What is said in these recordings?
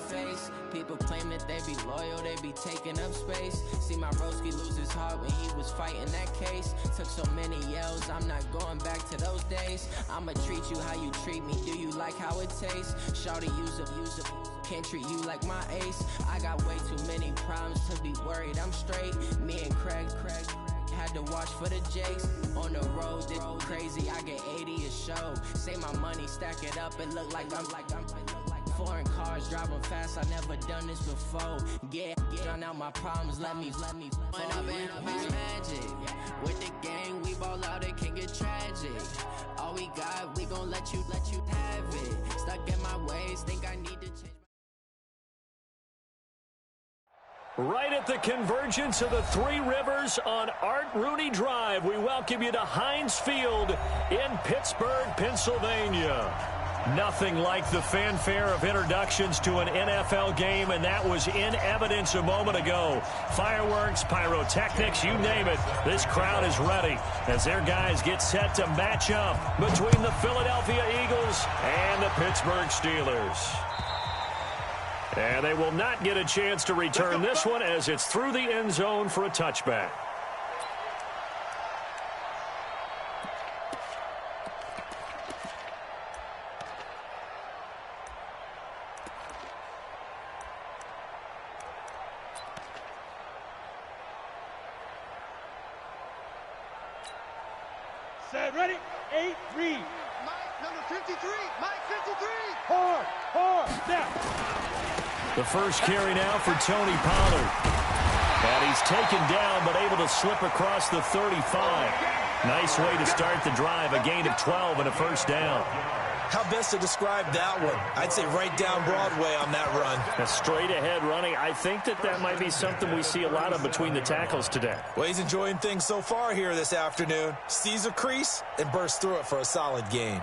face. People claim that they be loyal, they be taking up space. See my broski lose his heart when he was fighting that case. Took so many yells, I'm not going back to those days. I'ma treat you how you treat me, do you like how it tastes? Shawty use up, can't treat you like my ace. I got way too many problems to be worried, I'm straight. Me and Craig had to watch for the Jakes. On the road, it's crazy, I get 80 a show. Say my money, stack it up, it look like I'm foreign cars, driving fast, I never done this before. Drown out my problems, let me When I've been magic. With the gang, we ball out, it can get tragic. All we got, we gon' let you have it. Stuck in my ways, think I need to change. Right at the convergence of the Three Rivers on Art Rooney Drive, we welcome you to Heinz Field in Pittsburgh, Pennsylvania. Nothing like the fanfare of introductions to an NFL game, and that was in evidence a moment ago. Fireworks, pyrotechnics, you name it. This crowd is ready as their guys get set to match up between the Philadelphia Eagles and the Pittsburgh Steelers. And they will not get a chance to return this one as it's through the end zone for a touchback. Set, ready, 8-3. Mike, number 53, Mike 53. Hard, snap. The first carry now for Tony Pollard. And he's taken down but able to slip across the 35. Nice way to start the drive, a gain of 12 and a first down. How best to describe that one? I'd say right down Broadway on that run. A straight-ahead running. I think that might be something we see a lot of between the tackles today. Well, he's enjoying things so far here this afternoon. Sees a crease and bursts through it for a solid gain.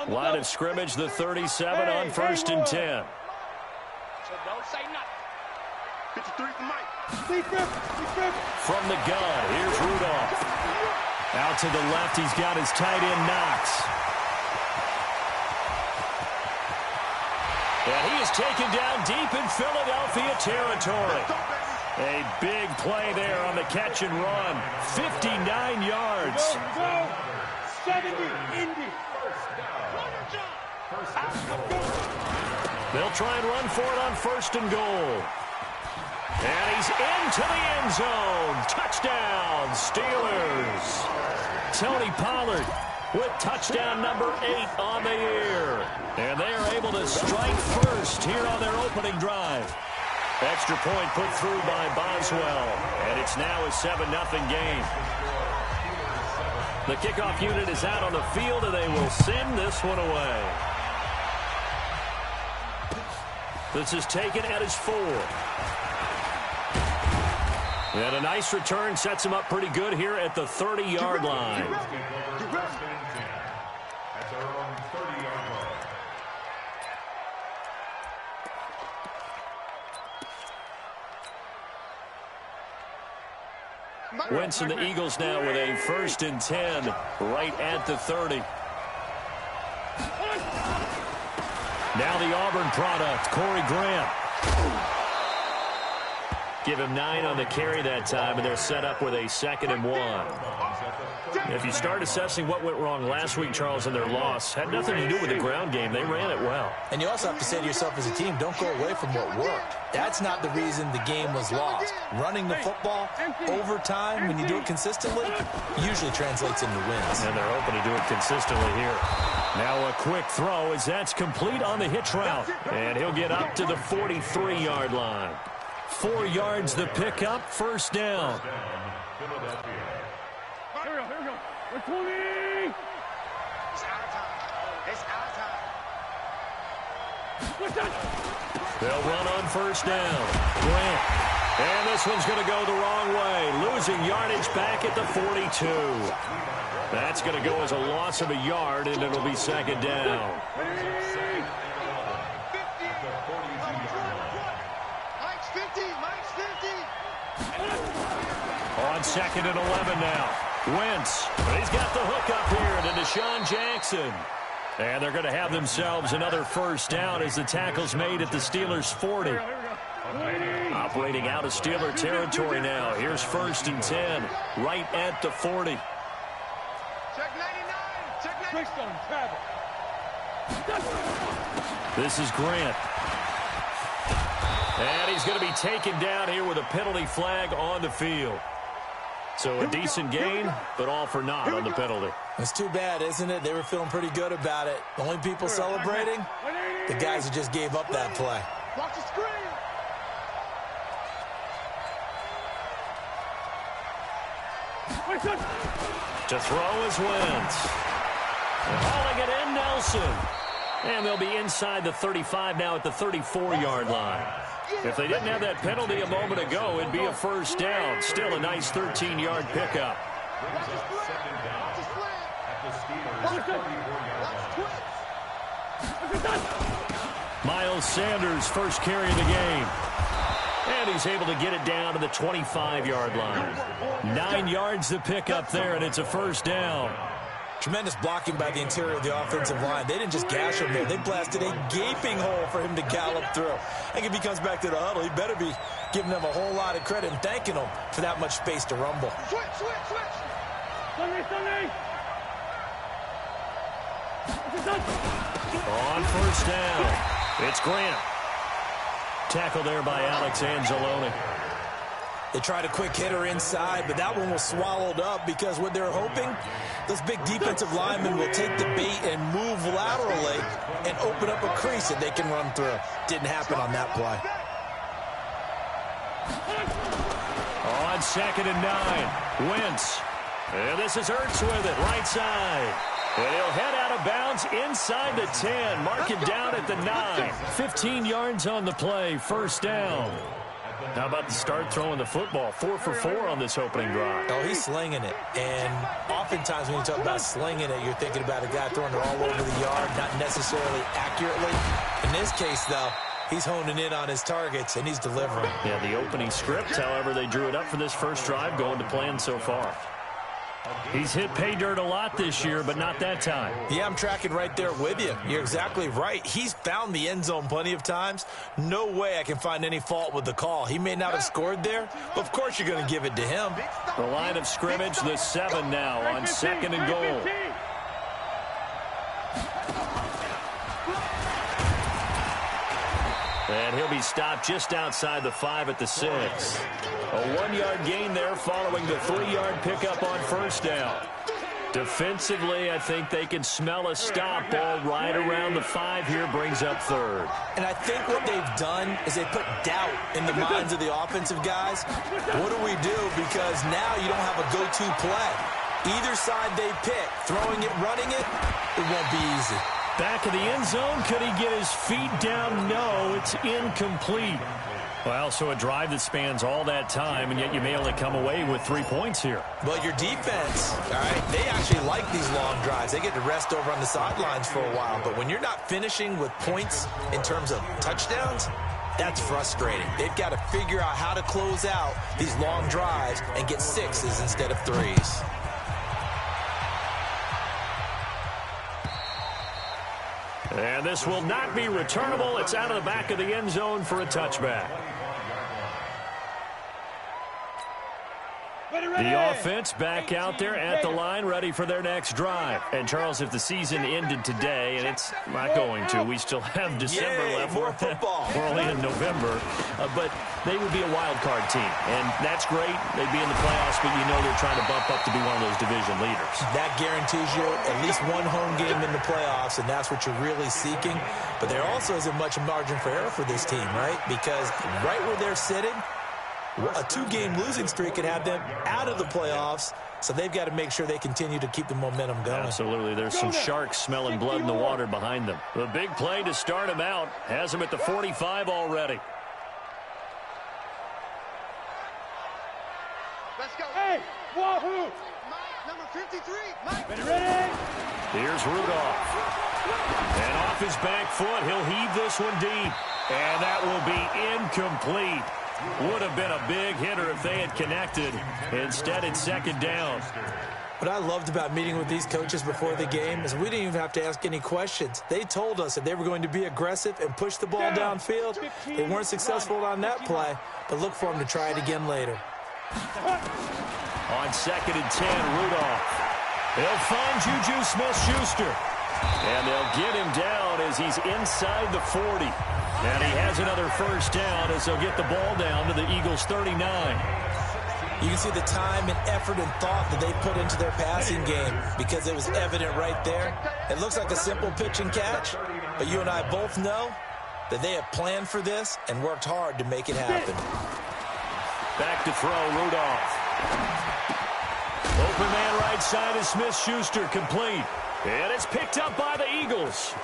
Line of scrimmage, the 37 on 1st and 10. So don't say nothing. 53 for Mike. From the gun, here's Rudolph. Out to the left, he's got his tight end Knox. And he is taken down deep in Philadelphia territory. A big play there on the catch and run. 59 yards. Go. 70, Indy. They'll try and run for it on 1st and goal. And he's into the end zone. Touchdown, Steelers. Tony Pollard with touchdown number 8 on the year. And they are able to strike first here on their opening drive. Extra point put through by Boswell. And it's now a 7-0 game. The kickoff unit is out on the field, and they will send this one away. This is taken at his 4. And a nice return sets him up pretty good here at the 30-yard line. Wentz and the Eagles now with a 1st and 10 right at the 30. Now the Auburn product, Corey Grant. Give him 9 on the carry that time, and they're set up with a 2nd and 1. If you start assessing what went wrong last week, Charles, in their loss, had nothing to do with the ground game. They ran it well. And you also have to say to yourself as a team, don't go away from what worked. That's not the reason the game was lost. Running the football over time, when you do it consistently, usually translates into wins. And they're hoping to do it consistently here. Now a quick throw as that's complete on the hitch route. And he'll get up to the 43-yard line. 4 yards the pickup, 1st down. Here we go. We're 20. It's our time. They'll run on 1st down. Grant. And this one's going to go the wrong way. Losing yardage back at the 42. That's going to go as a loss of a yard, and it'll be 2nd down. On 2nd and 11 now. Wentz. He's got the hook up here to Deshaun Jackson. And they're going to have themselves another first down as the tackle's made at the Steelers' 40. Operating out of Steeler territory now. Here's 1st and 10, right at the 40. Check 99. Check 99. This is Grant. And he's going to be taken down here with a penalty flag on the field. So a decent gain, but all for naught on the penalty. It's too bad, isn't it? They were feeling pretty good about it. The only people celebrating, the guys who just gave up that play. Watch the screen. To throw is Wentz. Hauling it in, Nelson. And they'll be inside the 35 now at the 34-yard line. If they didn't have that penalty a moment ago, it'd be a first down. Still a nice 13-yard pickup. Miles Sanders, first carry of the game. And he's able to get it down to the 25-yard line. 9 yards to pick up there, and it's a first down. Tremendous blocking by the interior of the offensive line. They didn't just gash him there. They blasted a gaping hole for him to gallop through. I think if he comes back to the huddle, he better be giving them a whole lot of credit and thanking them for that much space to rumble. Switch. On first down, it's Grant. Tackle there by Alex Anzalone. They tried a quick hitter inside, but that one was swallowed up because what they're hoping, those big defensive linemen will take the bait and move laterally and open up a crease that they can run through. Didn't happen on that play. On 2nd and 9, Wentz. And this is Ertz with it, right side. And he'll head out of bounds inside the 10. Mark it down at the 9. 15 yards on the play, first down. How about the start throwing the football? 4 for 4 on this opening drive. Oh, he's slinging it. And oftentimes when you talk about slinging it, you're thinking about a guy throwing it all over the yard, not necessarily accurately. In this case, though, he's honing in on his targets, and he's delivering. Yeah, the opening script, however, they drew it up for this first drive, going to plan so far. He's hit pay dirt a lot this year, but not that time. Yeah, I'm tracking right there with you. You're exactly right. He's found the end zone plenty of times. No way I can find any fault with the call. He may not have scored there, but of course you're going to give it to him. The line of scrimmage, the 7 now on 2nd and goal. And he'll be stopped just outside the 5 at the 6. A 1-yard gain there following the 3-yard pickup on first down. Defensively, I think they can smell a stop ball right around the 5 here, brings up 3rd. And I think what they've done is they put doubt in the minds of the offensive guys. What do we do? Because now you don't have a go-to play. Either side they pick, throwing it, running it, it won't be easy. Back of the end zone, could he get his feet down? No, it's incomplete. Well, so a drive that spans all that time, and yet you may only come away with 3 points here. Well, your defense, all right, they actually like these long drives. They get to rest over on the sidelines for a while. But when you're not finishing with points in terms of touchdowns, that's frustrating. They've got to figure out how to close out these long drives and get 6s instead of 3s. And this will not be returnable. It's out of the back of the end zone for a touchback. The offense back out there at the line, ready for their next drive. And, Charles, if the season ended today, and it's not going to, we still have December left. More football. We're only in November. But they would be a wild card team. And that's great. They'd be in the playoffs, but you know they're trying to bump up to be one of those division leaders. That guarantees you at least one home game in the playoffs, and that's what you're really seeking. But there also isn't much margin for error for this team, right? Because right where they're sitting, a 2-game losing streak could have them out of the playoffs, so they've got to make sure they continue to keep the momentum going. Absolutely. There's some sharks smelling blood in the water behind them. The big play to start him out has him at the 45 already. Let's go. Hey, wahoo! Mike, number 53. Mike. Ready? Here's Rudolph. And off his back foot, he'll heave this one deep. And that will be incomplete. Would have been a big hitter if they had connected. Instead, it's 2nd down. What I loved about meeting with these coaches before the game is we didn't even have to ask any questions. They told us that they were going to be aggressive and push the ball downfield. They weren't successful on that play, but look for them to try it again later. On 2nd and 10, Rudolph. They'll find Juju Smith-Schuster. And they'll get him down as he's inside the 40. And he has another first down as they'll get the ball down to the Eagles' 39. You can see the time and effort and thought that they put into their passing game because it was evident right there. It looks like a simple pitch and catch, but you and I both know that they have planned for this and worked hard to make it happen. Back to throw, Rudolph. Open man right side is Smith-Schuster, complete. And it's picked up by the Eagles.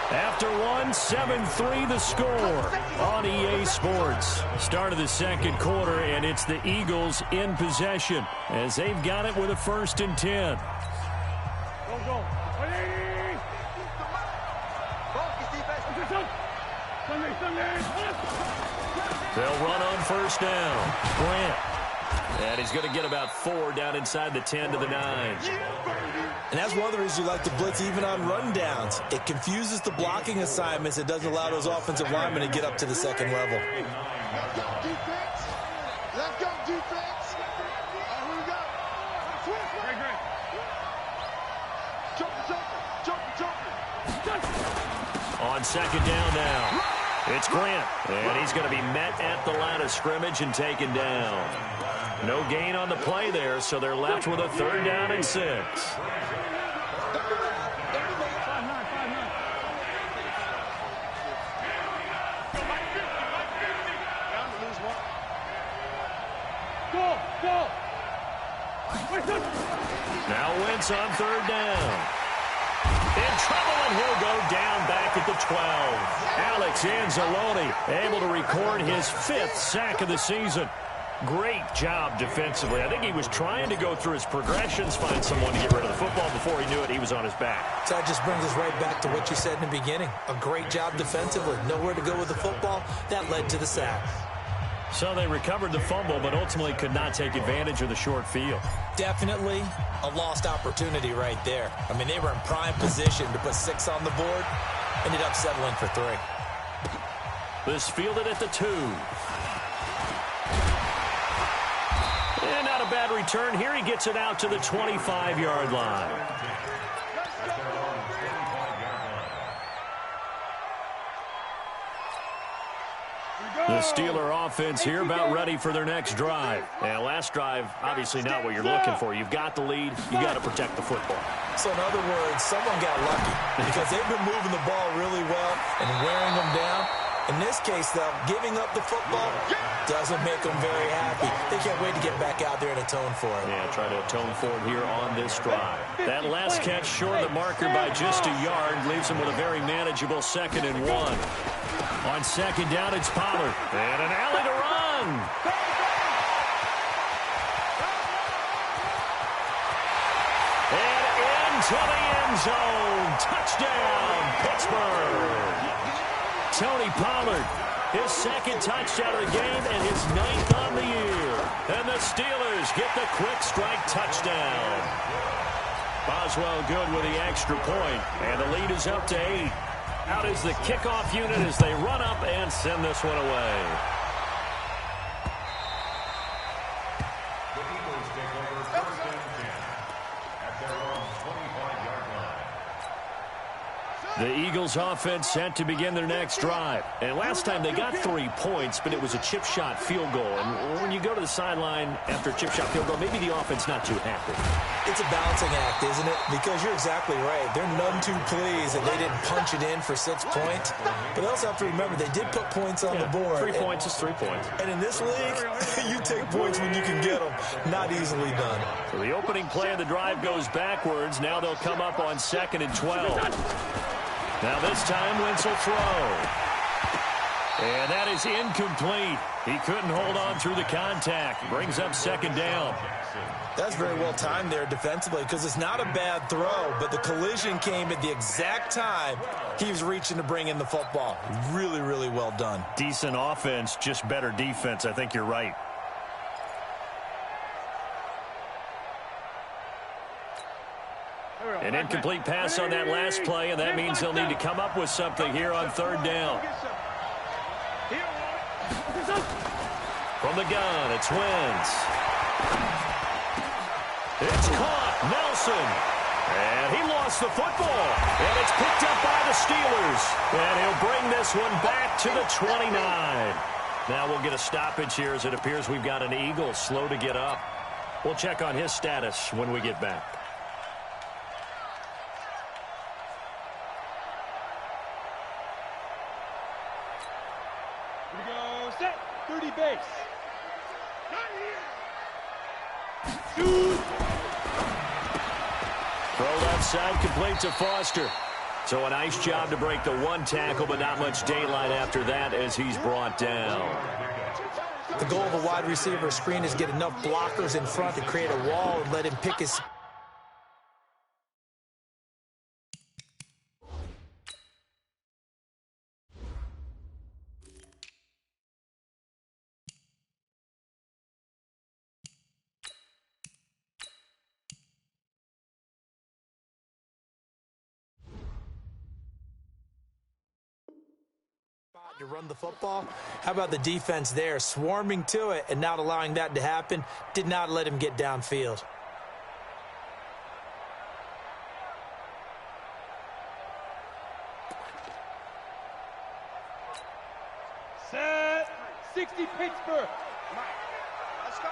After one, 7-3 the score on EA Sports. Start of the second quarter, and it's the Eagles in possession as they've got it with a 1st and 10. Go. They'll run on 1st down. Grant. And he's going to get about 4 down inside the 10 to the 9. And that's one of the reasons you like to blitz even on rundowns. It confuses the blocking assignments. It doesn't allow those offensive linemen to get up to the second level. Let's go, defense. Let's go, defense. Here we go. Jump. On 2nd down now. It's Grant. And he's going to be met at the line of scrimmage and taken down. No gain on the play there, so they're left with a 3rd down and 6. Go. Now Wentz on 3rd down. In trouble, and he'll go down back at the 12. Alex Anzalone able to record his 5th sack of the season. Great job defensively. I think he was trying to go through his progressions, find someone to get rid of the football. Before he knew it, he was on his back. So that just brings us right back to what you said in the beginning. A great job defensively. Nowhere to go with the football. That led to the sack. So they recovered the fumble, but ultimately could not take advantage of the short field. Definitely a lost opportunity right there. I mean, they were in prime position to put 6 on the board. Ended up settling for 3. This fielded at the 2. And not a bad return here. He gets it out to the 25-yard line. The Steeler offense here about ready for their next drive. And last drive, obviously not what you're looking for. You've got the lead. You've got to protect the football. So in other words, someone got lucky because they've been moving the ball really well and wearing them down. In this case, though, giving up the football doesn't make them very happy. They can't wait to get back out there and atone for it. Yeah, try to atone for it here on this drive. That last catch short of the marker by just a yard leaves them with a very manageable 2nd and 1. On 2nd down, it's Pollard. And an alley to run. And into the end zone. Touchdown, Pittsburgh. Tony Pollard, his 2nd touchdown of the game and his 9th on the year. And the Steelers get the quick strike touchdown. Boswell good with the extra point, and the lead is up to 8. Out is the kickoff unit as they run up and send this one away. The Eagles offense set to begin their next drive. And last time they got 3 points, but it was a chip shot field goal. And when you go to the sideline after a chip shot field goal, maybe the offense not too happy. It's a balancing act, isn't it? Because you're exactly right. They're none too pleased that they didn't punch it in for 6 points. But they also have to remember they did put points on the board. 3 points is 3 points. And in this league, you take points when you can get them. Not easily done. So the opening play of the drive goes backwards. Now they'll come up on 2nd and 12. Now this time, Wentz will throw. And that is incomplete. He couldn't hold on through the contact. Brings up second down. That's very well timed there defensively because it's not a bad throw, but the collision came at the exact time he was reaching to bring in the football. Really, really well done. Decent offense, just better defense. I think you're right. An incomplete pass on that last play, and that means they'll need to come up with something here on third down. From the gun, it's Wentz. It's caught. Nelson. And he lost the football. And it's picked up by the Steelers. And he'll bring this one back to the 29. Now we'll get a stoppage here as it appears we've got an Eagle slow to get up. We'll check on his status when we get back. Here we go. Set. 30 base. Throw left side, complete to Foster. So a nice job to break the one tackle, but not much daylight after that as he's brought down. The goal of a wide receiver screen is get enough blockers in front to create a wall and let him pick his... to run the football. How about the defense there, swarming to it and not allowing that to happen? Did not let him get downfield. Set. 60 Pittsburgh.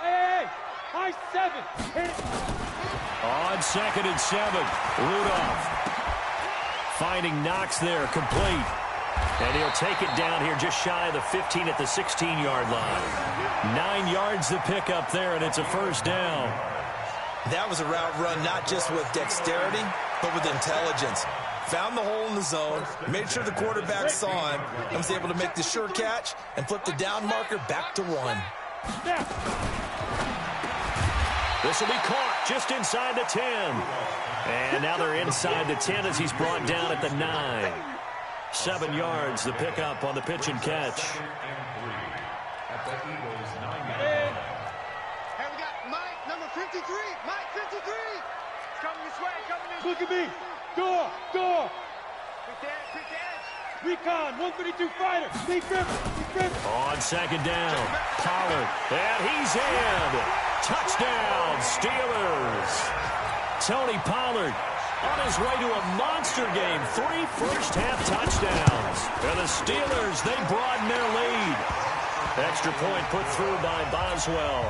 Hey, high 7. Hit it. On 2nd and 7, Rudolph finding Knox there, complete. And he'll take it down here just shy of the 15 at the 16-yard line. 9 yards to pick up there, and it's a first down. That was a route run not just with dexterity, but with intelligence. Found the hole in the zone, made sure the quarterback saw him, and was able to make the sure catch and flip the down marker back to 1. This will be caught just inside the 10. And now they're inside the 10 as he's brought down at the 9. 7 yards, the pickup on the pitch and catch. Hey, we got Mike, number 53. Mike, 53. It's coming this way, coming this way. Look at me. Door. Quick edge. Recon, 132 fighter. Big grip. On 2nd down, Pollard. And he's in. Touchdown, Steelers. Tony Pollard on his way to a monster game. 3 first-half touchdowns. And the Steelers, they broaden their lead. Extra point put through by Boswell.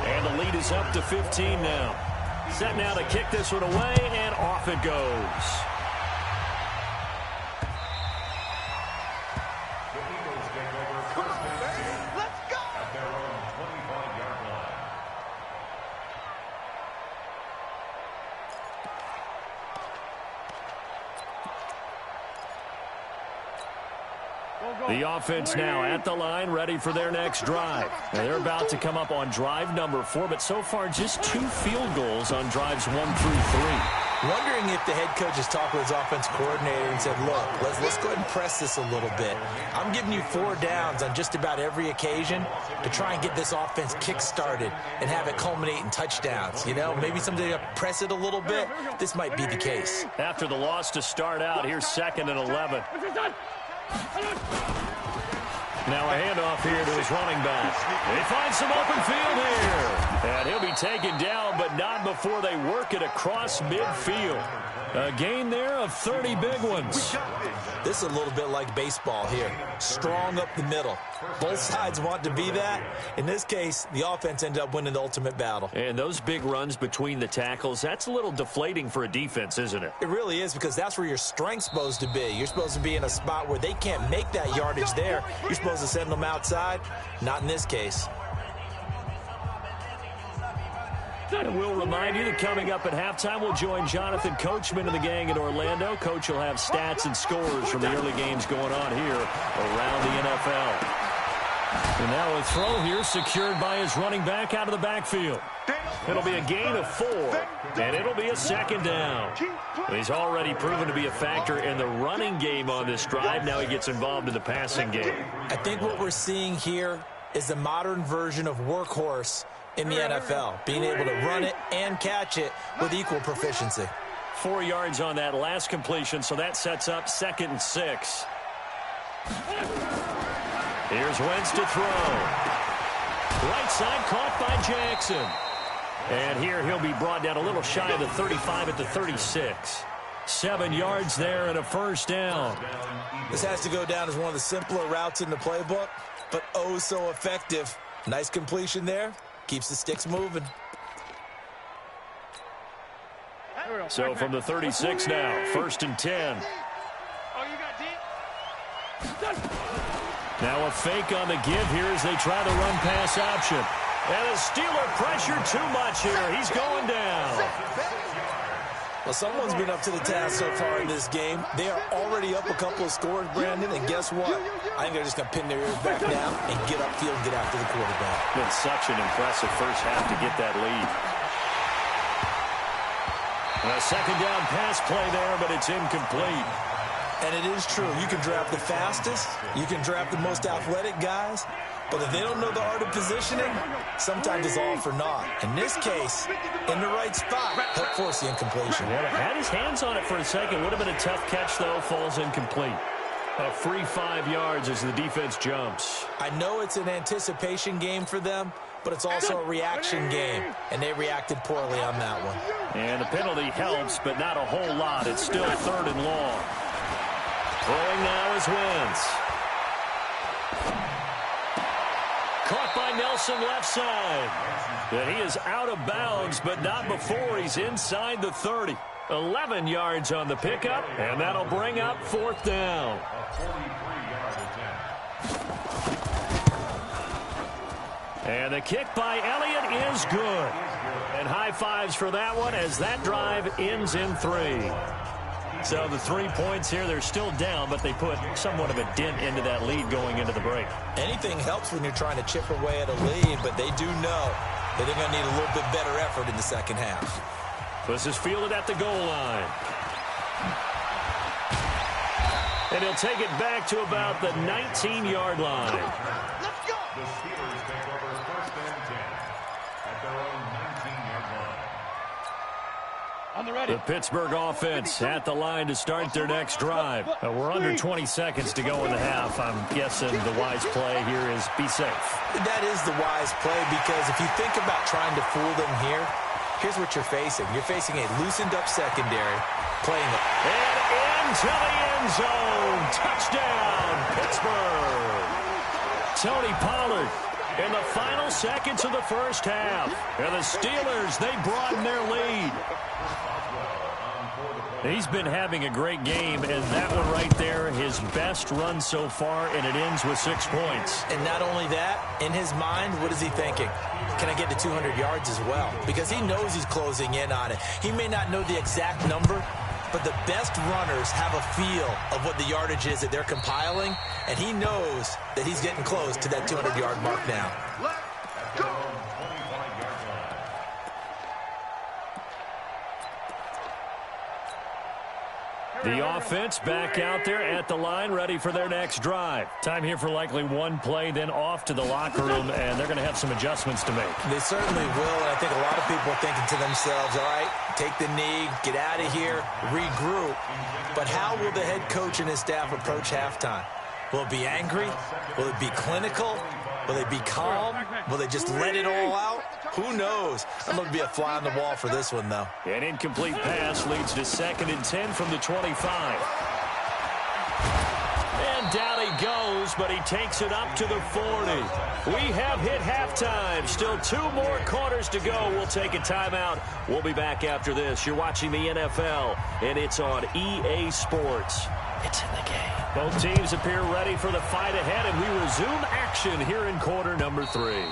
And the lead is up to 15 now. Set now to kick this one away, and off it goes. The offense now at the line, ready for their next drive. Now they're about to come up on drive number 4, but so far just 2 field goals on drives 1 through 3. Wondering if the head coach has talked with his offense coordinator and said, look, let's go ahead and press this a little bit. I'm giving you 4 downs on just about every occasion to try and get this offense kick-started and have it culminate in touchdowns. You know, maybe someday press it a little bit. This might be the case. After the loss to start out, here's 2nd and 11. Now a handoff here to his running back. They find some open field here. And he'll be taken down, but not before they work it across midfield. A gain there of 30 big ones. This is a little bit like baseball here. Strong up the middle. Both sides want to be that. In this case, the offense ended up winning the ultimate battle. And those big runs between the tackles, that's a little deflating for a defense, isn't it? It really is, because that's where your strength's supposed to be. You're supposed to be in a spot where they can't make that yardage there. You're supposed to send them outside. Not in this case. And we'll remind you that coming up at halftime, we'll join Jonathan Coachman and the gang in Orlando. Coach will have stats and scores from the early games going on here around the NFL. And now a throw here secured by his running back out of the backfield. It'll be a gain of 4, and it'll be a second down. He's already proven to be a factor in the running game on this drive. Now he gets involved in the passing game. I think what we're seeing here is the modern version of workhorse in the NFL, being able to run it and catch it with equal proficiency. 4 yards on that last completion, so that sets up 2nd and 6. Here's Wentz to throw. Right side caught by Jackson. And here he'll be brought down a little shy of the 35 at the 36. 7 yards there and a first down. This has to go down as one of the simpler routes in the playbook, but oh so effective. Nice completion there. Keeps the sticks moving. So from the 36 now, 1st and 10. Now a fake on the give here as they try the run-pass option. And the Steeler pressure too much here. He's going down. Well, someone's been up to the task so far in this game. They are already up a couple of scores, Brandon, and guess what? I think they're just going to pin their ears back now and get upfield and get after the quarterback. Been such an impressive first half to get that lead. And a second down pass play there, but it's incomplete. And it is true. You can draft the fastest. You can draft the most athletic guys. But if they don't know the art of positioning, sometimes it's all for naught. In this case, in the right spot, help force the incompletion. Yeah, had his hands on it for a second. Would have been a tough catch, though. Falls incomplete. A free 5 yards as the defense jumps. I know it's an anticipation game for them, but it's also a reaction game, and they reacted poorly on that one. And the penalty helps, but not a whole lot. It's still 3rd and long. Throwing now is Wentz. Caught by Nelson left side. And he is out of bounds, but not before he's inside the 30. 11 yards on the pickup, and that'll bring up 4th down. And the kick by Elliott is good. And high fives for that one as that drive ends in 3. So the 3 points here, they're still down, but they put somewhat of a dent into that lead going into the break. Anything helps when you're trying to chip away at a lead, but they do know that they're going to need a little bit better effort in the second half. This is fielded at the goal line. And he'll take it back to about the 19-yard line. Let's go. The Steelers take over 1st and 10 at their own 19-yard line. On the ready. The Pittsburgh offense at the line to start their next drive. We're under 20 seconds to go in the half. I'm guessing the wise play here is be safe. That is the wise play because if you think about trying to fool them here, here's what you're facing. You're facing a loosened-up secondary playing it. And into the end zone. Touchdown, Pittsburgh. Tony Pollard in the final seconds of the first half. And the Steelers, they broaden their lead. He's been having a great game, and that one right there, his best run so far, and it ends with 6 points. And not only that, in his mind, what is he thinking? Can I get to 200 yards as well? Because he knows he's closing in on it. He may not know the exact number, but the best runners have a feel of what the yardage is that they're compiling, and he knows that he's getting close to that 200-yard mark now. Let's go. The offense back out there at the line, ready for their next drive. Time here for likely one play, then off to the locker room, and they're going to have some adjustments to make. They certainly will, and I think a lot of people are thinking to themselves, all right, take the knee, get out of here, regroup. But how will the head coach and his staff approach halftime? Will it be angry? Will it be clinical? Will they be calm? Will they just let it all out? Who knows? I'm going to be a fly on the wall for this one, though. An incomplete pass leads to 2nd and 10 from the 25. And down he goes, but he takes it up to the 40. We have hit halftime. Still 2 more quarters to go. We'll take a timeout. We'll be back after this. You're watching the NFL, and it's on EA Sports. It's in the game. Both teams appear ready for the fight ahead, and we resume action here in quarter number 3.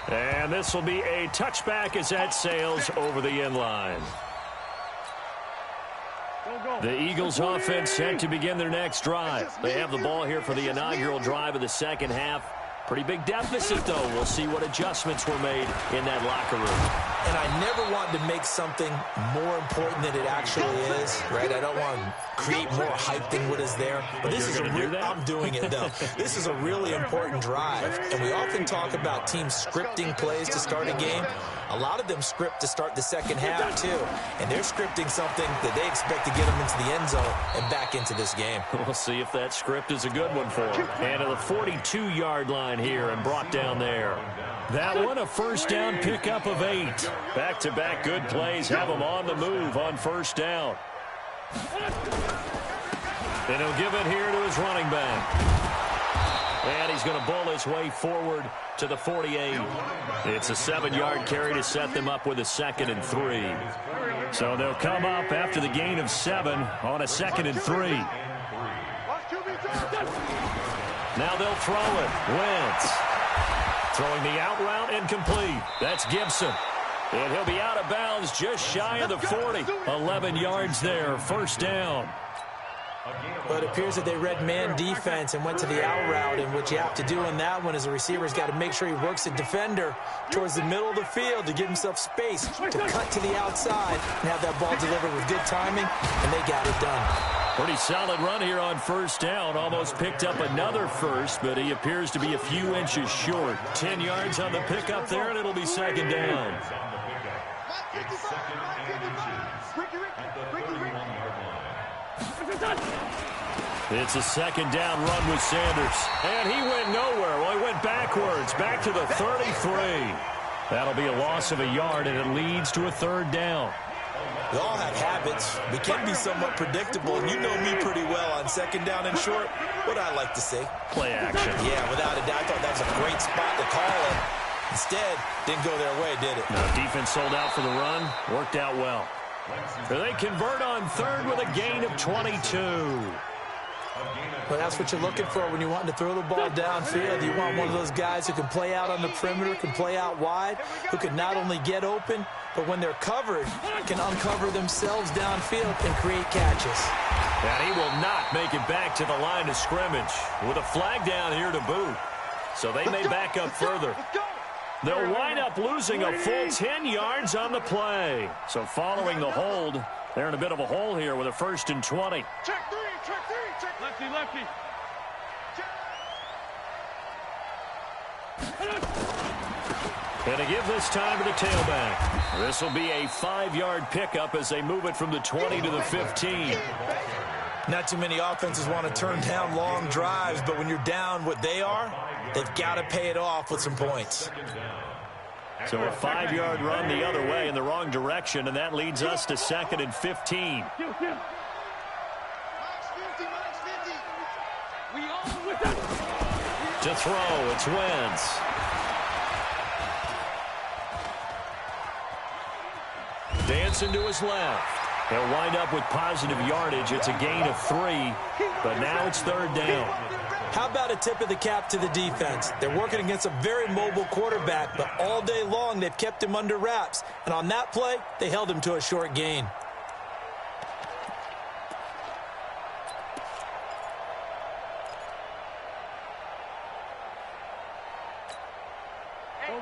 And this will be a touchback as that sails over the end line. The Eagles offense set to begin their next drive. They have the ball here for the inaugural drive of the second half. Pretty big deficit, though. We'll see what adjustments were made in that locker room. And I never want to make something more important than it actually is, right? I don't want to create more hype than what is there. But this is I'm doing it, though. This is a really important drive. And we often talk about teams scripting plays to start a game. A lot of them script to start the second half, too. And they're scripting something that they expect to get them into the end zone and back into this game. We'll see if that script is a good one for them. And to the 42-yard line here and brought down there. That one, a first down pickup of 8. Back-to-back good plays have them on the move on first down. And he'll give it here to his running back. And he's going to bull his way forward to the 48. It's a 7-yard carry to set them up with a 2nd and 3. So they'll come up after the gain of 7 on a 2nd and 3. Now they'll throw it. Wentz throwing the out route incomplete. That's Gibson. And he'll be out of bounds just shy of the 40. 11 yards there. First down. But it appears that they read man defense and went to the out route. And what you have to do in that one is the receiver's got to make sure he works the defender towards the middle of the field to give himself space to cut to the outside and have that ball delivered with good timing, and they got it done. Pretty solid run here on first down. Almost picked up another first, but he appears to be a few inches short. 10 yards on the pickup there, and it'll be second down. It's a second down run with Sanders. And he went nowhere. Well, he went backwards, back to the 33. That'll be a loss of a yard, and it leads to a third down. We all have habits. We can be somewhat predictable, and you know me pretty well on second down and short. What I like to say? Play action. Yeah, without a doubt. I thought that was a great spot to call it. Instead, didn't go their way, did it? No, defense sold out for the run. Worked out well. They convert on third with a gain of 22. Well, that's what you're looking for when you're wanting to throw the ball downfield. You want one of those guys who can play out on the perimeter, can play out wide, who can not only get open, but when they're covered, can uncover themselves downfield and create catches. And he will not make it back to the line of scrimmage with a flag down here to boot. So they may back up further. They'll wind up losing a full 10 yards on the play. So following the hold, they're in a bit of a hole here with a 1st and 20. Check three, check lefty, lefty. And to give this time to the tailback. This will be a 5-yard pickup as they move it from the 20 to the 15. Not too many offenses want to turn down long drives, but when you're down what they are, they've got to pay it off with some points. So a 5-yard run the other way in the wrong direction, and that leads us to 2nd and 15. To throw, it's Wentz. Dancing to his left. He'll wind up with positive yardage. It's a gain of 3, but now it's third down. How about a tip of the cap to the defense? They're working against a very mobile quarterback, but all day long they've kept him under wraps. And on that play, they held him to a short gain.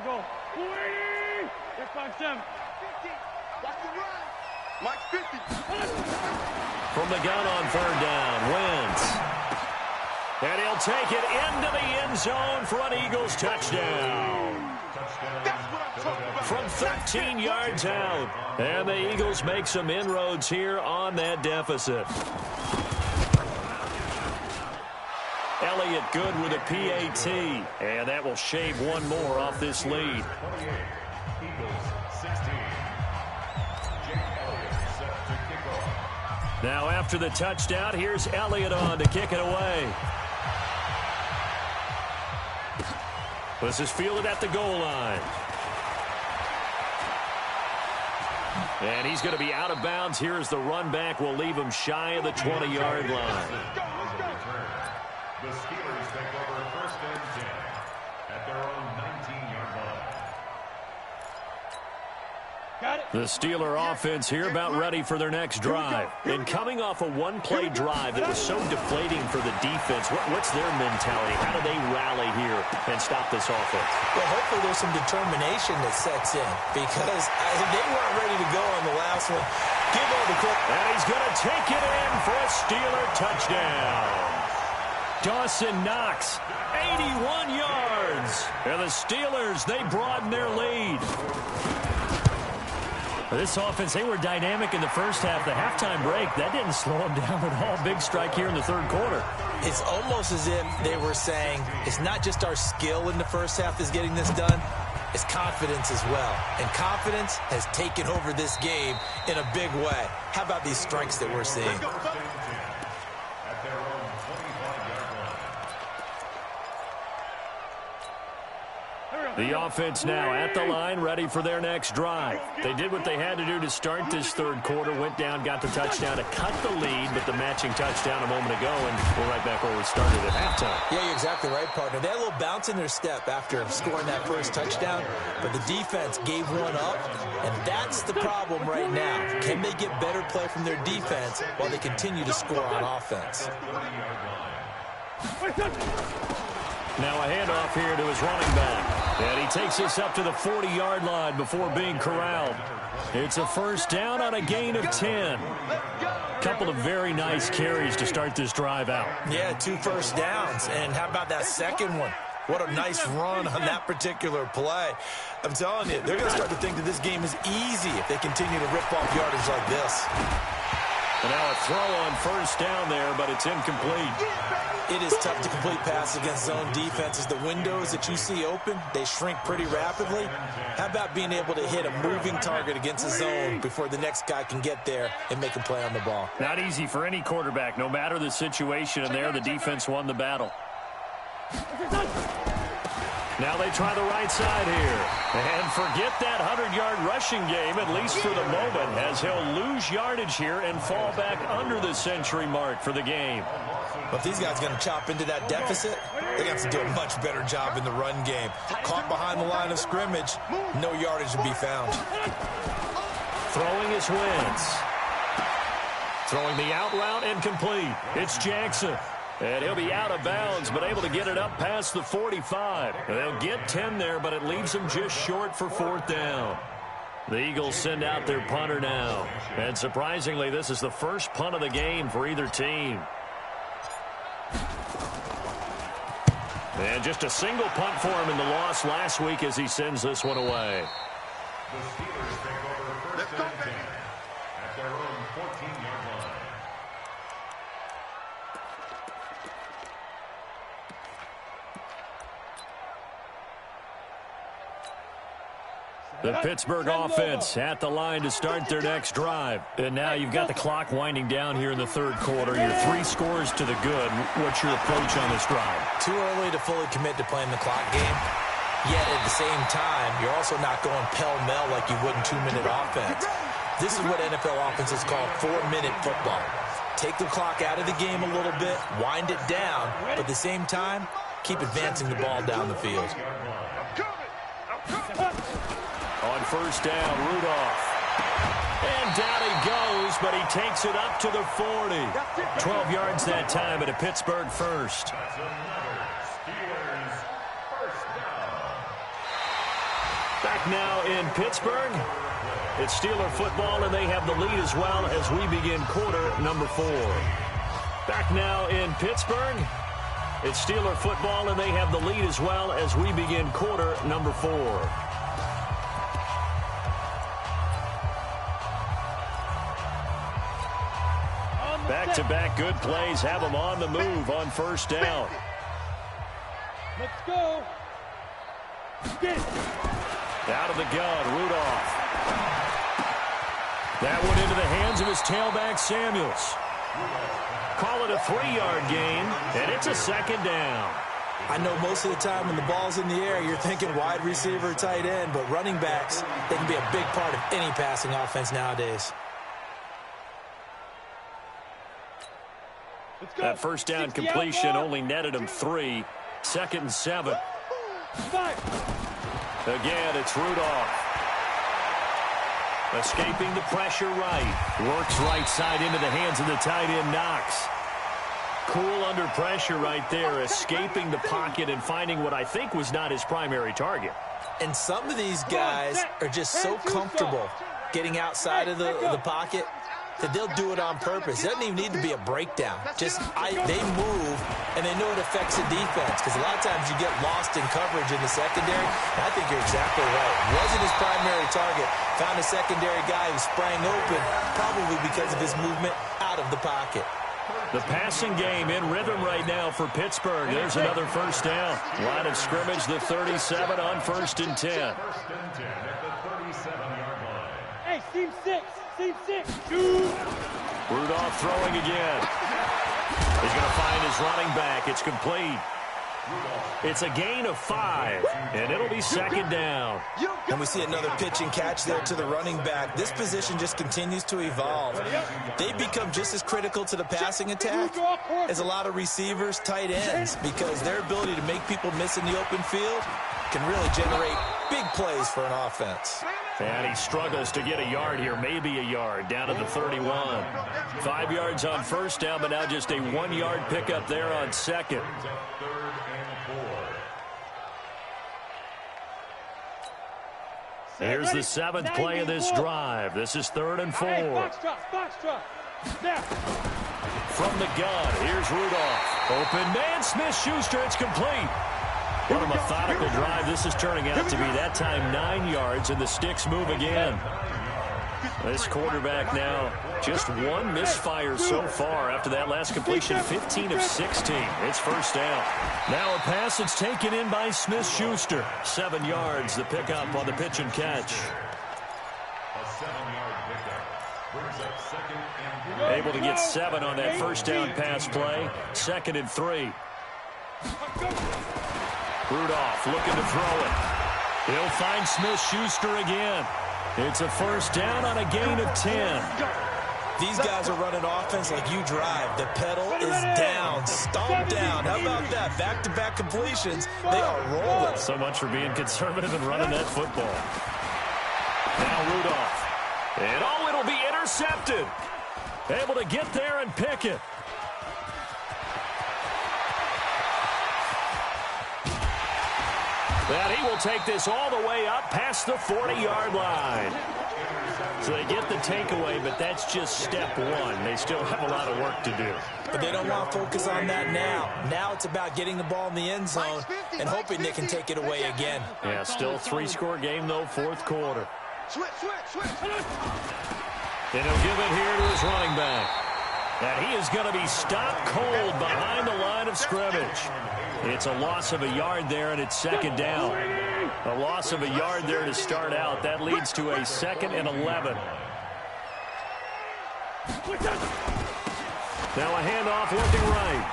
Go. 40. They're 5-7. 50. Watch the run. Mike 50. From the gun on third down, Wentz. And he'll take it into the end zone for an Eagles touchdown. From 13 yards out. And the Eagles make some inroads here on that deficit. Elliott good with a PAT. And that will shave one more off this lead. Now after the touchdown, here's Elliott on to kick it away. This is fielded at the goal line. And he's going to be out of bounds. Here's the run back. Will leave him shy of the 20-yard line. The Steelers take over 1st and 10 at their own 19-yard line. The Steeler offense here about ready for their next drive. And coming off a one-play drive that was so deflating for the defense, what's their mentality? How do they rally here and stop this offense? Well, hopefully there's some determination that sets in because they weren't ready to go on the last one. Give all the credit. And he's going to take it in for a Steeler touchdown. Dawson Knox, 81 yards. And the Steelers, they broaden their lead. This offense, they were dynamic in the first half. The halftime break, that didn't slow them down at all. Big strike here in the third quarter. It's almost as if they were saying, it's not just our skill in the first half that's getting this done, it's confidence as well. And confidence has taken over this game in a big way. How about these strikes that we're seeing? The offense now at the line, ready for their next drive. They did what they had to do to start this third quarter, went down, got the touchdown to cut the lead, but the matching touchdown a moment ago, and we're right back where we started at halftime. Yeah, you're exactly right, partner. They had a little bounce in their step after scoring that first touchdown, but the defense gave one up, and that's the problem right now. Can they get better play from their defense while they continue to score on offense? Now a handoff here to his running back. And he takes us up to the 40-yard line before being corralled. It's a first down on a gain of 10. Couple of very nice carries to start this drive out. Yeah, 2 first downs. And how about that second one? What a nice run on that particular play. I'm telling you, they're going to start to think that this game is easy if they continue to rip off yardage like this. And now a throw on first down there, but it's incomplete. It is tough to complete passes against zone defenses. The windows that you see open, they shrink pretty rapidly. How about being able to hit a moving target against a zone before the next guy can get there and make a play on the ball? Not easy for any quarterback, no matter the situation. And there, the defense won the battle. Now they try the right side here. And forget that 100-yard rushing game, at least for the moment, as he'll lose yardage here and fall back under the century mark for the game. But if these guys are going to chop into that deficit, they have to do a much better job in the run game. Caught behind the line of scrimmage, no yardage to be found. Throwing his Wentz. Throwing the out route and complete. It's Jackson. And he'll be out of bounds, but able to get it up past the 45. They'll get 10 there, but it leaves them just short for fourth down. The Eagles send out their punter now. And surprisingly, this is the first punt of the game for either team. And just a single punt for him in the loss last week as he sends this one away. The Steelers take over first and 10 at their own 14-yard line. The Pittsburgh offense at the line to start their next drive. And now you've got the clock winding down here in the third quarter. You're 3 scores to the good. What's your approach on this drive? Too early to fully commit to playing the clock game. Yet at the same time, you're also not going pell-mell like you would in 2-minute offense. This is what NFL offenses call 4-minute football. Take the clock out of the game a little bit, wind it down, but at the same time, keep advancing the ball down the field. On first down, Rudolph. And down he goes, but he takes it up to the 40. 12 yards that time at a Pittsburgh first. That's another Steelers first down. Back now in Pittsburgh. It's Steeler football, and they have the lead as well as we begin quarter number 4. Back now in Pittsburgh. It's Steeler football, and they have the lead as well as we begin quarter number 4. Back-to-back good plays have them on the move on first down. Let's go. Out of the gun, Rudolph. That one into the hands of his tailback, Samuels. Call it a 3-yard gain, and it's a second down. I know most of the time when the ball's in the air, you're thinking wide receiver, tight end, but running backs, they can be a big part of any passing offense nowadays. That first down completion only netted him 3. 2nd and 7. Again, it's Rudolph. Escaping the pressure right. Works right side into the hands of the tight end, Knox. Cool under pressure right there, escaping the pocket and finding what I think was not his primary target. And some of these guys are just so comfortable getting outside of the pocket that they'll do it on purpose. It doesn't even need to be a breakdown. They move, and they know it affects the defense, because a lot of times you get lost in coverage in the secondary. And I think you're exactly right. Wasn't his primary target. Found a secondary guy who sprang open, probably because of his movement out of the pocket. The passing game in rhythm right now for Pittsburgh. There's another first down. Line of scrimmage, the 37 on 1st and 10. First and 10 at the 37-yard line. Hey, Team 6. Team 6. Shoot. Rudolph throwing again. He's going to find his running back. It's complete. It's a gain of 5, and it'll be 2nd down. And we see another pitch and catch there to the running back. This position just continues to evolve. They become just as critical to the passing attack as a lot of receivers, tight ends, because their ability to make people miss in the open field can really generate big plays for an offense. And he struggles to get a yard here, maybe a yard, down to the 31. 5 yards on first down, but now just a 1-yard pickup there on second. Here's the 7th play of this drive. This is 3rd and 4. Box drop. From the gun, here's Rudolph. Open man, Smith-Schuster, it's complete. What a methodical drive this is turning out to be. That time 9 yards, and the sticks move again. This quarterback now just 1 misfire so far after that last completion, 15 of 16. It's first down. Now a pass that's taken in by Smith-Schuster. 7 yards, the pickup on the pitch and catch. A 7-yard pickup brings up 2nd and 3. Able to get 7 on that first down pass play. 2nd and 3. Rudolph looking to throw it. He'll find Smith-Schuster again. It's a first down on a gain of 10. These guys are running offense like you drive. The pedal is down, stomped down. How about that? Back-to-back completions. They are rolling. So much for being conservative and running that football. Now Rudolph. And it'll be intercepted. Able to get there and pick it. And he will take this all the way up past the 40-yard line. So they get the takeaway, but that's just step 1. They still have a lot of work to do. But they don't want to focus on that now. Now it's about getting the ball in the end zone and hoping they can take it away again. Yeah, still 3-score game, though, 4th quarter. Switch. And he'll give it here to his running back. And he is going to be stopped cold behind the line of scrimmage. It's a loss of a yard there, and it's 2nd down. A loss of a yard there to start out. That leads to a 2nd and 11. Now a handoff looking right.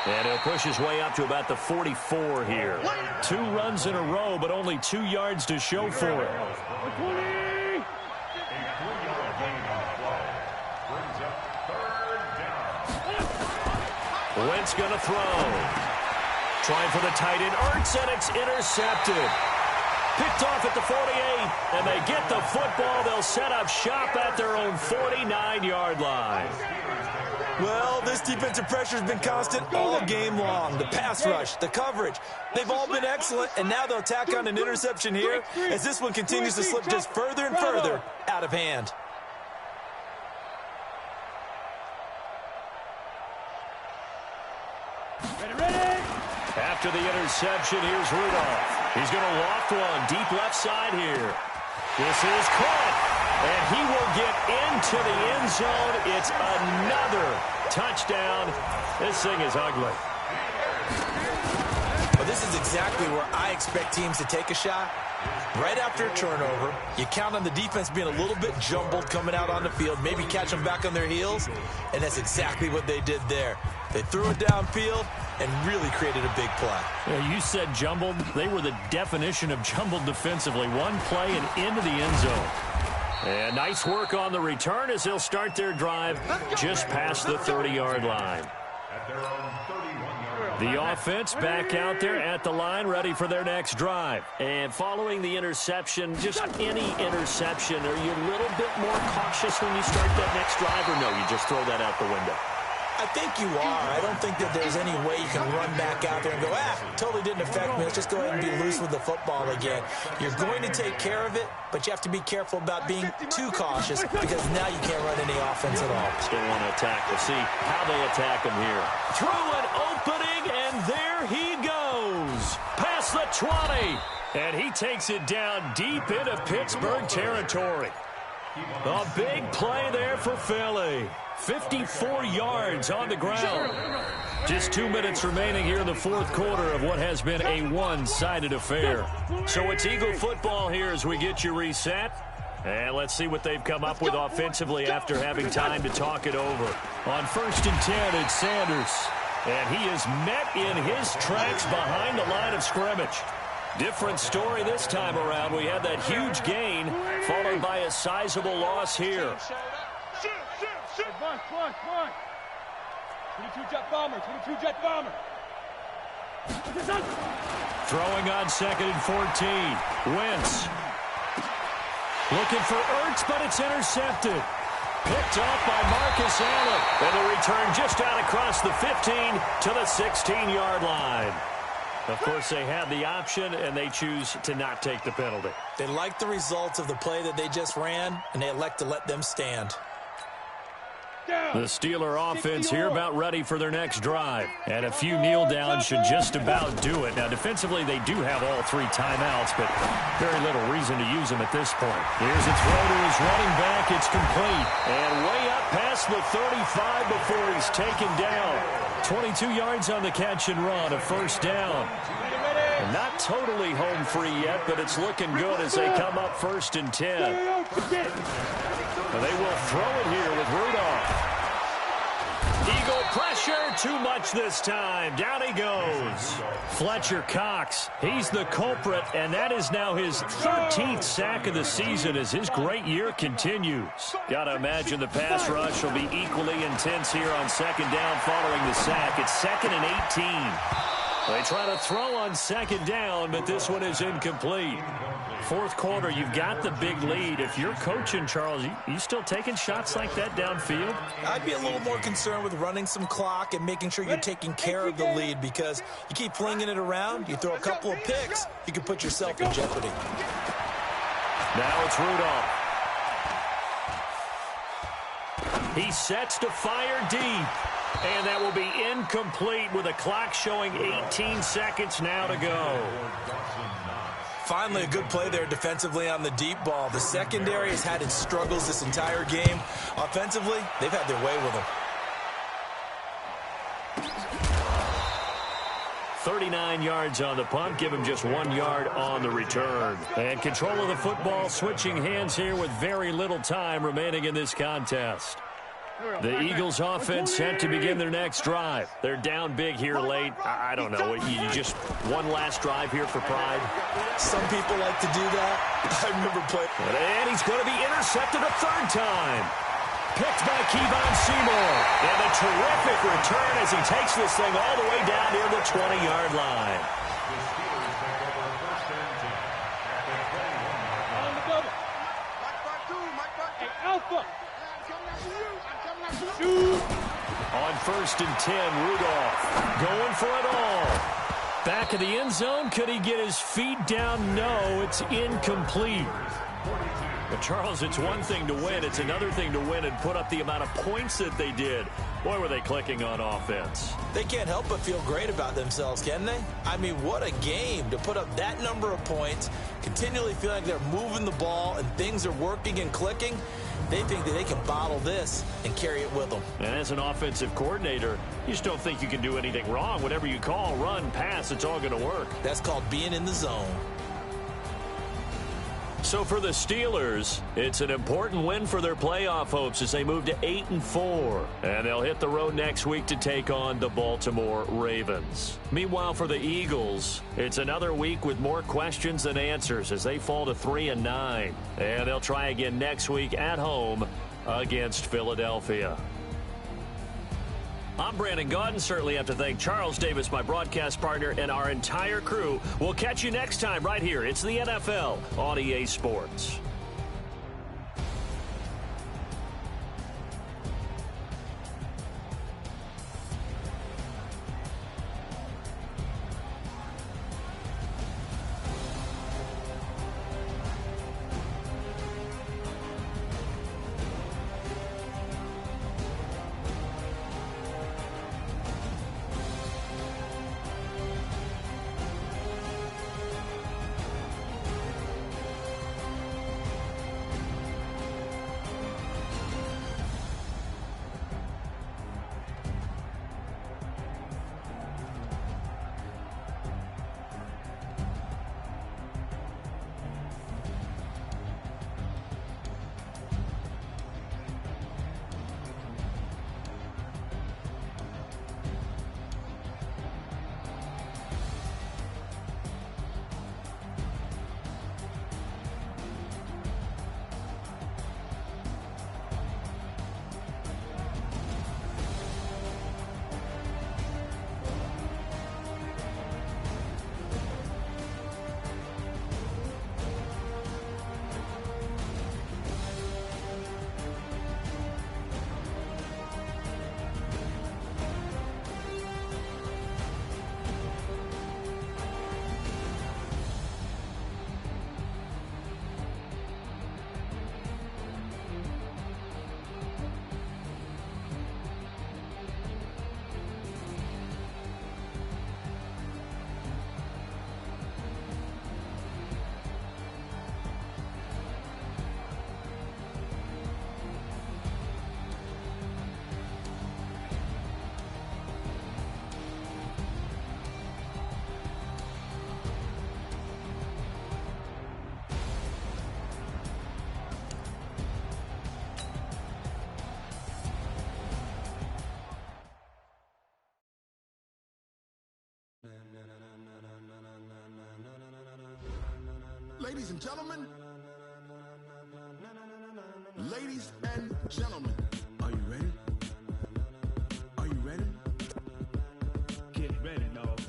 And he'll push his way up to about the 44 here. 2 runs in a row, but only 2 yards to show for it. Wentz going to throw. Trying for the tight end, Ertz, and it's intercepted. Picked off at the 48, and they get the football. They'll set up shop at their own 49-yard line. Well, this defensive pressure has been constant all game long. The pass rush, the coverage, they've all been excellent, and now they'll tack on an interception here as this one continues to slip just further and further out of hand. After the interception, here's Rudolph. He's going to loft one deep left side here. This is caught, and he will get into the end zone. It's another touchdown. This thing is ugly. Well, this is exactly where I expect teams to take a shot. Right after a turnover, you count on the defense being a little bit jumbled coming out on the field, maybe catch them back on their heels, and that's exactly what they did there. They threw it downfield and really created a big play. Yeah, you said jumbled. They were the definition of jumbled defensively. One play and into the end zone. And nice work on the return as they'll start their drive just past the 30-yard line. At their own 31-yard line. The offense back out there at the line, ready for their next drive. And following the interception, just any interception, are you a little bit more cautious when you start that next drive, or no, you just throw that out the window? I think you are. I don't think that there's any way you can run back out there and go, totally didn't affect me. Let's just go ahead and be loose with the football again. You're going to take care of it, but you have to be careful about being too cautious because now you can't run any offense at all. Still want to attack. We'll see how they attack him here. Through an opening, and there he goes. Past the 20. And he takes it down deep into Pittsburgh territory. A big play there for Philly. 54 yards on the ground. Just 2 minutes remaining here in the fourth quarter of what has been a one-sided affair. So it's Eagle football here as we get you reset. And let's see what they've come up with offensively after having time to talk it over. On 1st and 10, it's Sanders. And he is met in his tracks behind the line of scrimmage. Different story this time around. We had that huge gain followed by a sizable loss here. One. 22 jet bomber. Throwing on 2nd and 14. Wentz. Looking for Ertz, but it's intercepted. Picked off by Marcus Allen. And the return just out across the 15 to the 16-yard line. Of course, they had the option, and they choose to not take the penalty. They like the results of the play that they just ran, and they elect to let them stand. The Steeler offense here about ready for their next drive. And a few kneel downs should just about do it. Now, defensively, they do have all 3 timeouts, but very little reason to use them at this point. Here's a throw to his running back. It's complete. And way up past the 35 before he's taken down. 22 yards on the catch and run, a first down. And not totally home free yet, but it's looking good as they come up 1st and 10. And they will throw it here with Rudolph. Eagle pressure, too much this time. Down he goes. Fletcher Cox, he's the culprit, and that is now his 13th sack of the season as his great year continues. Got to imagine the pass rush will be equally intense here on 2nd down following the sack. It's 2nd and 18. They try to throw on 2nd down, but this one is incomplete. Fourth quarter, you've got the big lead. If you're coaching, Charles, you still taking shots like that downfield? I'd be a little more concerned with running some clock and making sure you're taking care of the lead because you keep flinging it around, you throw a couple of picks, you can put yourself in jeopardy. Now it's Rudolph. He sets to fire deep. And that will be incomplete with a clock showing 18 seconds now to go. Finally, a good play there defensively on the deep ball. The secondary has had its struggles this entire game. Offensively, they've had their way with them. 39 yards on the punt. Give him just 1 yard on the return. And control of the football switching hands here with very little time remaining in this contest. The Eagles offense set to begin their next drive. They're down big here late. I don't know. You just one last drive here for pride. Some people like to do that. I remember playing. And he's going to be intercepted a 3rd time. Picked by Kevon Seymour. And a terrific return as he takes this thing all the way down near the 20-yard line. Alpha. On 1st and 10, Rudolph going for it all. Back of the end zone. Could he get his feet down? No, it's incomplete. But, Charles, it's one thing to win. It's another thing to win and put up the amount of points that they did. Boy, were they clicking on offense. They can't help but feel great about themselves, can they? I mean, what a game to put up that number of points, continually feeling like they're moving the ball and things are working and clicking. They think that they can bottle this and carry it with them. And as an offensive coordinator, you just don't think you can do anything wrong. Whatever you call, run, pass, it's all going to work. That's called being in the zone. So for the Steelers, it's an important win for their playoff hopes as they move to 8-4. And they'll hit the road next week to take on the Baltimore Ravens. Meanwhile, for the Eagles, it's another week with more questions than answers as they fall to 3-9. And they'll try again next week at home against Philadelphia. I'm Brandon Gaudin. Certainly have to thank Charles Davis, my broadcast partner, and our entire crew. We'll catch you next time right here. It's the NFL on EA Sports. Ladies and gentlemen, ladies and gentlemen, are you ready? Are you ready? Get ready, dog.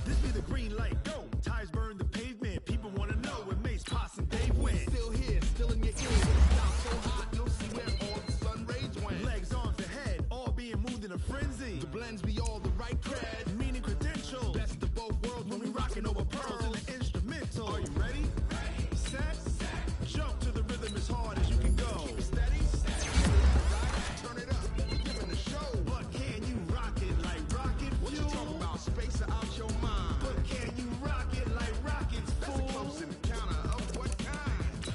This be the green light, go. Tires burn the pavement. People want to know where Mace, Poss, and Dave went. Still here, still in your ear. Down so hot, no see where all the sun rays went. Legs, arms, and head, all being moved in a frenzy. The blends be all the right cred, meaning credentials. Best of both worlds when we rocking over pearls in the instrumental. Are you ready? Set, jump to the rhythm as hard as you can go. Keep it steady, turn it up, giving the show. But can you rock it like rocket fuel? What you talking about? Space out your mind. But can you rock it like rockets, fool? That's a close encounter of what kind?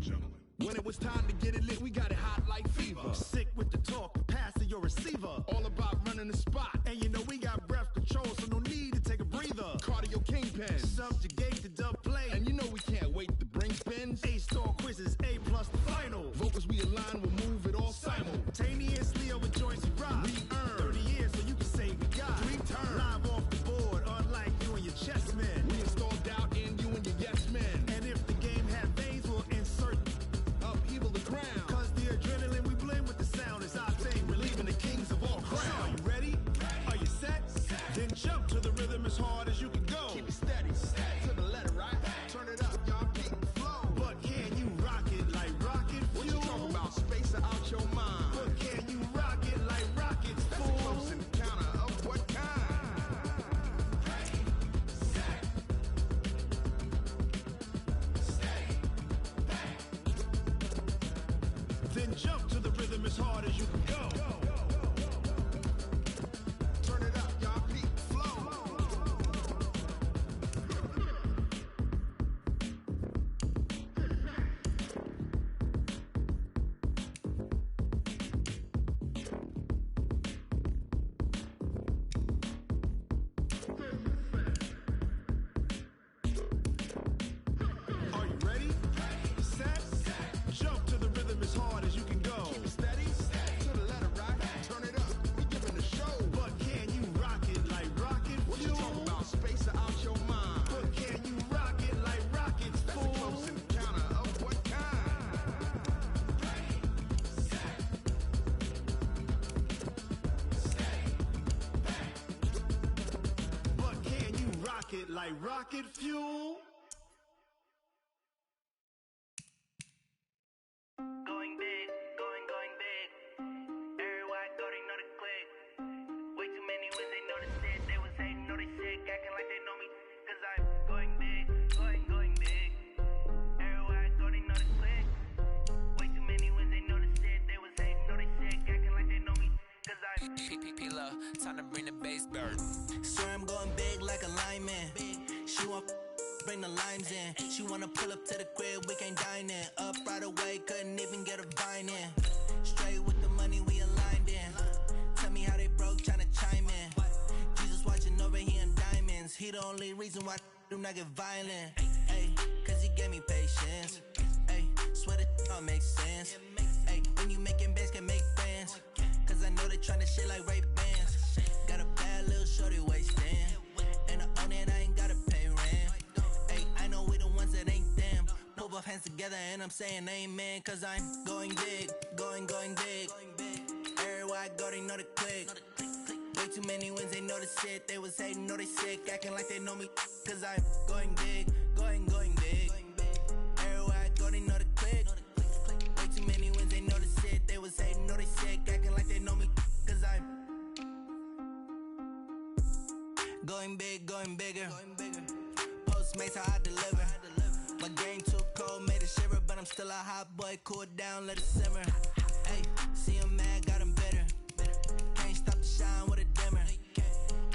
Gentlemen. When it was time to get it lit, we got it hot like fever. Sick with the talk, pass to your receiver. All about running the spot. And you know we got breath control, so no need to take a breather. Cardio kingpin, subjugate the dub play. And you know we can't wait to bring spins. A-star quizzes, A+ the final. Vocals we align, we'll move it all simultaneously over joints we rock. We earn 30 years, so you can say we got 3 turns. Live off the board, unlike you and your chess men. We install doubt in you and your yes men. And if the game had veins, we'll insert upheaval the ground. Cause the adrenaline we blend with the sound is our thing. Relieving the kings of all crowns. So are you ready? Are you set? Then jump to the rhythm as hard as you can go. Keep it steady, to the letter, right? Turn it up, y'all, keep the flow. But can you rock it like rocket fuel? What you talking about? Space out your mind. But can you rock it like rockets, fool? That's a close encounter of what kind? Then jump to the rhythm as hard as you can go. Turn it up, y'all, keep the flow. Are you ready? like rocket fuel. Going big, going big. Everywhere I go, they know the click. Way too many wins, they know the shit. They was hating, know they sick, acting like they know me. Cause I'm going big, going big. Everywhere I go, they know the click. Way too many wins, they know the shit. They was hating, know they sick, acting like they know me. Cause I'm P-P-P-Love, time to bring the bass bird. Swear I'm going big like a lineman. She want bring the limes in. She wanna pull up to the crib, we can't dine in. Up right away, couldn't even get a vine in. Straight with the money, we aligned in. Tell me how they broke, tryna chime in. Jesus watching over here in diamonds. He the only reason why do not get violent. Ay, cause he gave me patience. Ay, swear that don't make sense. Ay, when you making bands, can make friends. Cause I know they tryna shit like Ray-Bans. Got a bad little shorty wasting. And I own it, I ain't gotta pay rent. Ay, I know we the ones that ain't them. Pull both hands together and I'm saying amen. Cause I'm going big, going big. Everywhere I go, they know the click. Way too many wins, they know the shit. They was hating, know they sick, acting like they know me. Cause I'm going big, going big. Everywhere I go, they know the click. Way too many wins, they know the shit. They was hating, know they sick, acting like they know me. Cause I'm going big, going bigger. Postmates how I deliver. My game too cold, made it shiver, but I'm still a hot boy. Cool it down, let it simmer. Hey, see him mad, got him bitter. Can't stop the shine with a dimmer.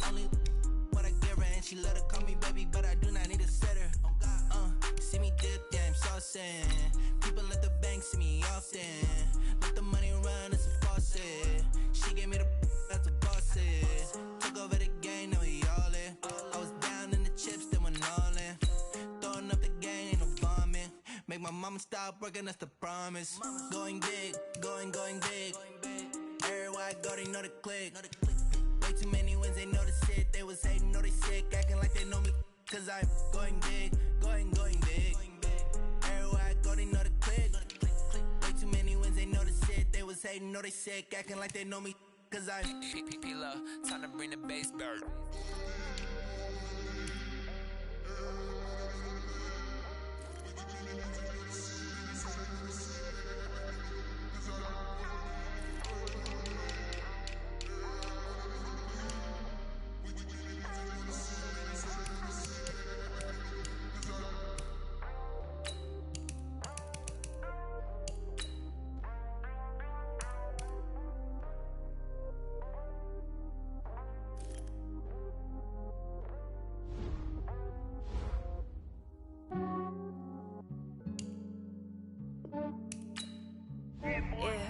Only what I give her, and she let her call me baby, but I do not need a sitter. See me dip, yeah, I'm saucing. People at the bank see me often. Let the money run, it's a faucet. She gave me the that's a boss it. Took over the game, now we all in. I was down in the chips, then went all in. Throwing up the game, ain't no bombing. Make my mama stop working, that's the promise. Going big, going big. Everywhere I go, they know the click. Way too many wins, they know the shit. They was hating, know they sick, acting like they know me. Cause I'm going big, going big. Everywhere I go, they know the click. Way too many wins, they know the shit. They was hating, know they sick, acting like they know me. Cause I'm P-P-P-Love, time to bring the bass bird.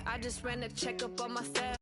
I just ran a checkup on myself.